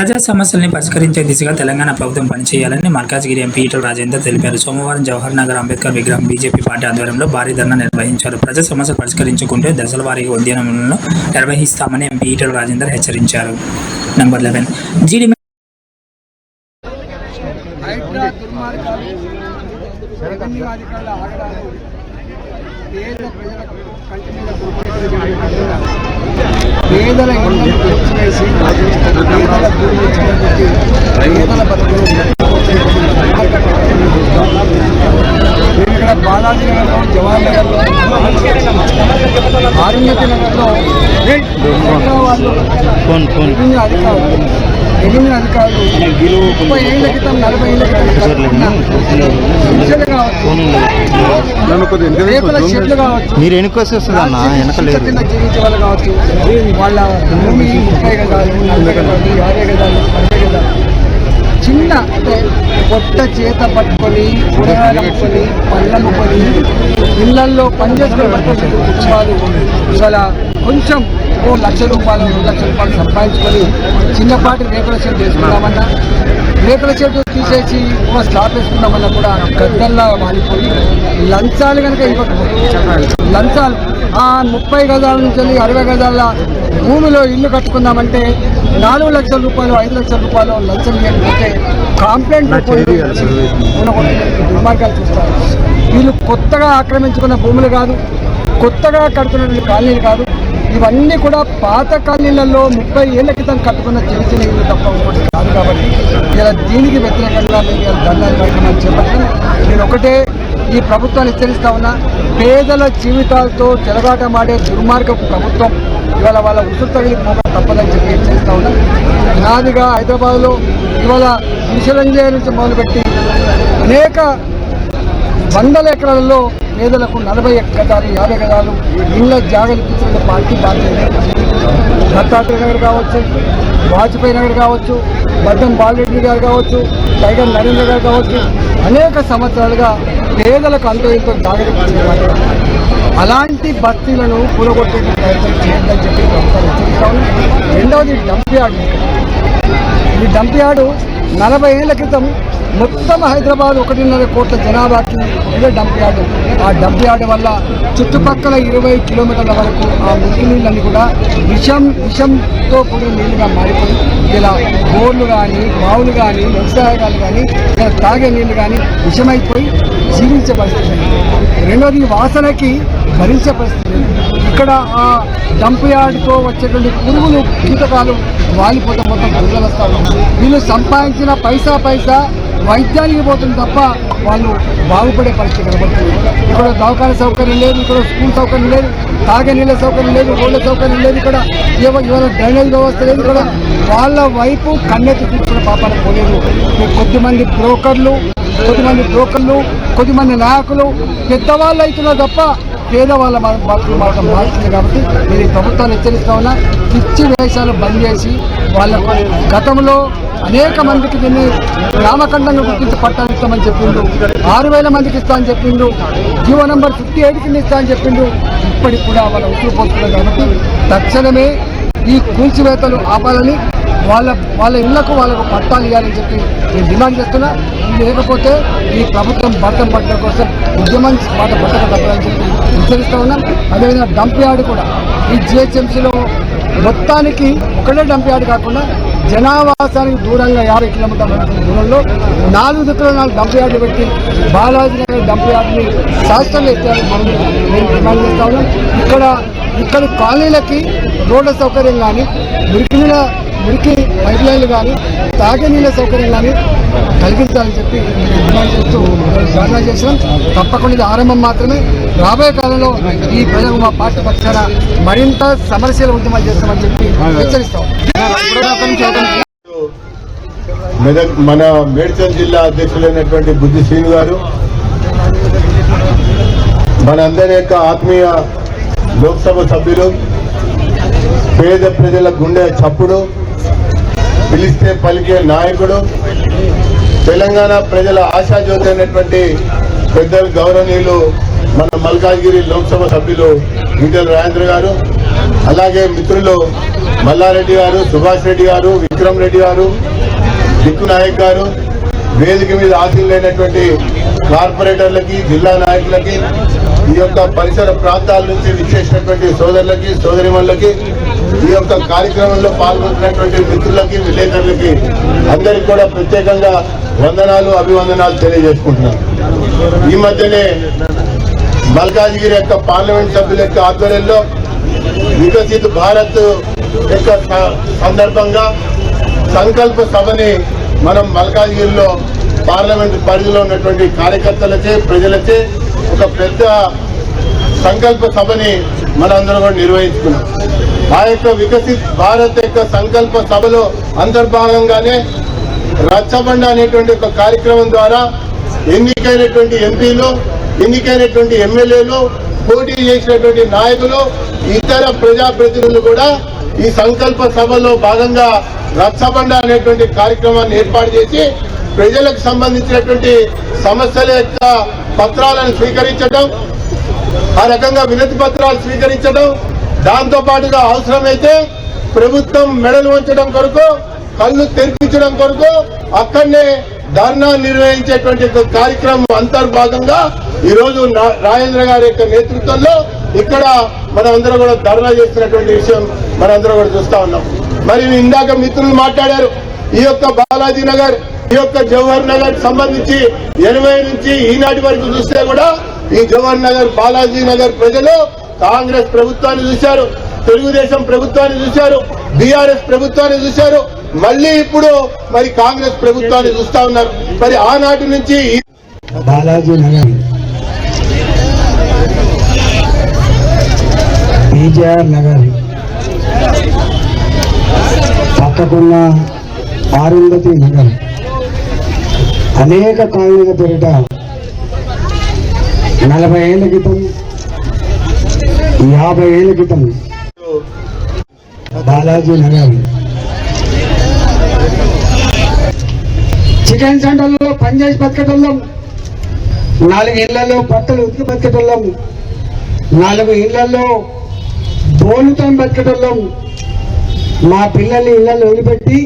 ప్రజా సమస్యల్ని పరిష్కరించే దిశగా తెలంగాణ ప్రభుత్వం పనిచేయాలని మల్కాజ్గిరి ఎంపీ ఈటెల రాజేందర్ తెలిపారు. సోమవారం జవహర్ నగర్ అంబేద్కర్ విగ్రహం బీజేపీ పార్టీ ఆధ్వర్యంలో భారీ ధర్నా నిర్వహించారు. ప్రజా సమస్యలు పరిష్కరించుకుంటే దశల వారీగా ఉద్యమాలను నిర్వహిస్తామని ఎంపీ ఈటెల రాజేందర్ హెచ్చరించారు. నంబర్ 11 జీడీ పేదల ఇళ్లను తెచ్చివేసి పేదల భూమి చేపట్టి పేదల బతుకులు ఇక్కడ బాలాజీ నగర్లో, జవహర్ నగర్లో, ఆరుణ్యతి నగర్లో వాళ్ళు రెవెన్యూ అధికారులు 30 ఏళ్ల క్రితం 40 ఏళ్ల క్రితం రేపుల చెట్లు కావచ్చు, కింద జీవించే వాళ్ళు కావచ్చు, వాళ్ళ భూమి 30 గజాలు, 40 గజాలు, 50 గజాలు, 60 గజాలు చిన్న అంటే పొట్ట చేత పట్టుకొని కూరగాయలు అమ్ముకొని పళ్ళు అమ్ముకొని ఇళ్లల్లో పనిచేసుకొని పట్టుకొని కుటుంబాలు ఇవాళ కొంచెం ఓ ₹1,00,000 ₹2,00,000 సంపాదించుకొని చిన్నపాటి రేకుల చెట్టు వేసుకున్నామన్నా, రేకుల చెట్టు తీసేసి ఒక స్లాబ్ వేసుకున్నామన్నా కూడా గద్దల్లా మారిపోయి లంచాలు కనుక ఇవ్వకపోతే లంచాలు 30 గజాల నుంచి 60 గజాల భూమిలో ఇల్లు కట్టుకుందామంటే ₹4,00,000 ₹5,00,000 లంచం ఇవ్వకపోతే కాంప్లైంట్ దుర్మార్గాలు చూస్తారు. వీళ్ళు కొత్తగా ఆక్రమించుకున్న భూములు కాదు, కొత్తగా కడుతున్న కాలనీలు కాదు, ఇవన్నీ కూడా పాత కాలనీలలో 30 ఏళ్ల క్రితం కట్టుకున్న చిన్న చిన్న ఇల్లు తప్ప ఒకటి కాదు. కాబట్టి ఇలా దీనికి వ్యతిరేకంగా మేము ధర్నా కార్యక్రమాలు చేపట్టాం. నేను ఒకటే ఈ ప్రభుత్వాన్ని హెచ్చరిస్తా ఉన్నా, పేదల జీవితాలతో చెలగాటమాడే దుర్మార్గపు ప్రభుత్వం ఇవాళ వాళ్ళ ఉసురు తగిలి పోవడం తప్పదని చెప్పి హెచ్చరిస్తా ఉన్నా. నాదిగా హైదరాబాద్లో ఇవాళ విశలంజయ నుంచి మొదలుపెట్టి అనేక వందల ఎకరాలలో పేదలకు 40 గజాలు 50 గజాలు ఇళ్ల జాగలు ఇచ్చిన పార్టీ బాధ్యత. దత్తాత్రేయ నగర్ కావచ్చు, వాజ్పేయి నగర్ కావచ్చు, బద్దం బాలరెడ్డి గారు కావచ్చు, టైగర్ నరేంద్ర గారు కావచ్చు, అనేక సంవత్సరాలుగా పేదలకు అంతో ఇంతో జాగ్రత్త ఇచ్చేవారు. అలాంటి బస్తీలను కూలగొట్టే ప్రయత్నం చేయొద్దని చెప్పి ప్రభుత్వాలు హెచ్చరిస్తాను. రెండవది డంప్ యార్డ్. ఈ డంప్ యార్డు 40 ఏళ్ల క్రితం మొత్తం హైదరాబాద్ 1.5 కోట్ల జనాభాకి ఇదే డంప్ యార్డు. ఆ డంప్ యార్డు వల్ల చుట్టుపక్కల 20 కిలోమీటర్ల వరకు ఆ మురికి నీళ్ళని కూడా విషంతో కూడిన నీళ్ళుగా మారిపోయి ఇలా బోర్లు కానీ, బావులు కానీ, వ్యవసాయాలు కానీ, ఇలా తాగే నీళ్లు కానీ విషమైపోయి జీవించే పరిస్థితి. రెండోది వాసనకి భరించే పరిస్థితి. ఇక్కడ ఆ డంప్ యార్డుతో వచ్చేటువంటి పురుగులు, కీటకాలు వాలిపోతే మొత్తం పురుగులు వస్తారు. వీళ్ళు సంపాదించిన పైసా వైద్యానికి పోతుంది తప్ప వాళ్ళు బాగుపడే పరిస్థితి కనబడుతుంది. ఇక్కడ దవాఖాన సౌకర్యం లేదు, ఇక్కడ స్కూల్ సౌకర్యం లేదు, తాగే నీళ్ళ సౌకర్యం లేదు, రోడ్ల సౌకర్యం లేదు, ఇక్కడ ఇవాళ డ్రైనేజ్ వ్యవస్థ లేదు. ఇక్కడ వాళ్ళ వైపు కన్నెత్తి తీసుకునే పాపాలు పోలేదు. కొద్దిమంది బ్రోకర్లు, కొద్దిమంది నాయకులు పెద్దవాళ్ళు అవుతున్నారు తప్ప పేదవాళ్ళ బతుకులు మాత్రం మారుతుంది. కాబట్టి నేను ఈ ప్రభుత్వాన్ని హెచ్చరిస్తా ఉన్నా, పిచ్చి వేషాలు బంద్ చేసి వాళ్ళకు గతంలో అనేక మందికి దీన్ని గ్రామఖండంగా గుర్తించి పట్టాలు ఇస్తామని చెప్పిండు, 6,000 మందికి ఇస్తా అని చెప్పిండు, జీవో నంబర్ 58 కింద ఇస్తా అని చెప్పిండు. ఇప్పటికి కూడా వాళ్ళ ఉసురు పోతున్నారు. కాబట్టి తక్షణమే ఈ కూల్చివేతలు ఆపాలని, వాళ్ళ ఇళ్లకు వాళ్ళకు పట్టాలు ఇవ్వాలని చెప్పి నేను డిమాండ్ చేస్తున్నా. లేకపోతే ఈ ప్రభుత్వం భర్తం పట్టడం కోసం ఉద్యమం బాట పట్టక తప్పదని చెప్పి హెచ్చరిస్తా ఉన్నాం. అదేవిధంగా డంప్ యార్డు కూడా ఈ జిహెచ్ఎంసీలో మొత్తానికి ఒకటే డంప్ యార్డు కాకుండా జనావాసానికి దూరంగా 50 కిలోమీటర్ల దూరంలో 4 దిక్కుల 4 డంప్ యార్డులు పెట్టి బాలాజీ నగర్ డంప్ యార్డుని శాస్త్రంగా ఎత్తాలని మనం మేము డిమాండ్ చేస్తా ఉన్నాం. ఇక్కడ కాలనీలకి రోడ్ల సౌకర్యం కానీ, మురికి పైప్ లైన్లు కానీ, తాగే నీళ్ళ సౌకర్యం కానీ కలిగించాలని చెప్పి డిమాండ్ చేస్తూ ధర్నా చేసినాం. తప్పకుండా ఇది ఆరంభం మాత్రమే. రాబోయే కాలంలో ఈ ప్రజలు మా పార్టీ పక్షాన మరింత సమరశీల ఉద్యమాలు చేస్తామని చెప్పి హెచ్చరిస్తాం. మన మేడ్చల్ జిల్లా అధ్యక్షులైనటువంటి బుద్ధి శ్రీను గారు, మనందరి యొక్క ఆత్మీయ లోక్సభ సభ్యులు, పేద ప్రజల గుండె చప్పుడు, పిలిస్తే పలికే నాయకుడు, తెలంగాణ ప్రజల ఆశాజ్యోతి అయినటువంటి పెద్దలు గౌరవనీయులు మన మల్కాజ్గిరి లోక్సభ సభ్యులు ఈటెల రాజేంద్ర గారు, అలాగే మిత్రులు మల్లారెడ్డి గారు, సుభాష్ రెడ్డి గారు, విక్రమ్ రెడ్డి గారు, దిక్కు నాయక్ గారు, వేదిక మీద ఆశీలైనటువంటి కార్పొరేటర్లకి, జిల్లా నాయకులకి, ఈ యొక్క పరిసర ప్రాంతాల నుంచి విచ్చేసినటువంటి సోదరులకి, సోదరిమణులకి, ఈ యొక్క కార్యక్రమంలో పాల్గొంటున్నటువంటి మిత్రులకి, విలేకరులకి అందరికీ కూడా ప్రత్యేకంగా వందనాలు, అభివందనాలు తెలియజేసుకుంటున్నాను. ఈ మధ్యనే మల్కాజ్గిరి యొక్క పార్లమెంట్ సభ్యుల యొక్క ఆధ్వర్యంలో వికసిత్ భారత్ యొక్క సందర్భంగా సంకల్ప సభని మనం మల్కాజ్గిరిలో పార్లమెంట్ పరిధిలో ఉన్నటువంటి కార్యకర్తలచే, ప్రజలచే ఒక పెద్ద సంకల్ప సభని మనందరం కూడా నిర్వహించుకున్నాం. ఆ యొక్క వికసిత్ భారత్ యొక్క సంకల్ప సభలో అంతర్భాగంగానే రచ్చబండ అనేటువంటి ఒక కార్యక్రమం ద్వారా ఎన్నికైనటువంటి ఎంపీలు, ఎన్నికైనటువంటి ఎమ్మెల్యేలు, పోటీ చేసినటువంటి నాయకులు, ఇతర ప్రజాప్రతినిధులు కూడా ఈ సంకల్ప సభలో భాగంగా రచ్చబండ అనేటువంటి కార్యక్రమాన్ని ఏర్పాటు చేసి ప్రజలకు సంబంధించినటువంటి సమస్యల యొక్క పత్రాలను స్వీకరించడం, ఆ రకంగా వినతి పత్రాలు స్వీకరించడం, దాంతో పాటుగా అవసరమైతే ప్రభుత్వం మెడలు వంచడం కొరకు, కళ్ళు తెరిపించడం కొరకు అక్కడనే ధర్నా నిర్వహించేటువంటి కార్యక్రమం అంతర్భాగంగా ఈ రోజు రాజేంద్ర గారి యొక్క నేతృత్వంలో ఇక్కడ మనందరం కూడా ధర్నా చేస్తున్నటువంటి విషయం మనందరం కూడా చూస్తా ఉన్నాం. మరి ఇందాక మిత్రులు మాట్లాడారు, ఈ యొక్క బాలాజీ నగర్, ఈ యొక్క జవహర్ నగర్ సంబంధించి 80 నుంచి ఈనాటి వరకు చూస్తే కూడా ఈ జవహర్ నగర్, బాలాజీ నగర్ ప్రజలు కాంగ్రెస్ ప్రభుత్వాన్ని చూశారు, తెలుగుదేశం ప్రభుత్వాన్ని చూశారు, బీఆర్ఎస్ ప్రభుత్వాన్ని చూశారు, మళ్ళీ ఇప్పుడు మరి కాంగ్రెస్ ప్రభుత్వాన్ని చూస్తా ఉన్నారు. మరి ఆనాటి నుంచి బాలాజీ నగర్, బీజేఆర్ నగర్, పక్కకున్న ఆరుంధతి నగర్, అనేక కాలనీల పేరిట 40 ఏళ్ల క్రితం, 50 ఏళ్ల క్రితం బాలాజీ నగర్ చికెన్ సెంటర్లో పనిచేసి బతికేటోళ్ళం, 4 ఇళ్లలో బట్టలు ఉతికి బతికేటోళ్ళం, 4 ఇళ్లలో బోలుతో బతికేటోళ్ళం. మా పిల్లల్ని ఇళ్లలో వదిలిపెట్టి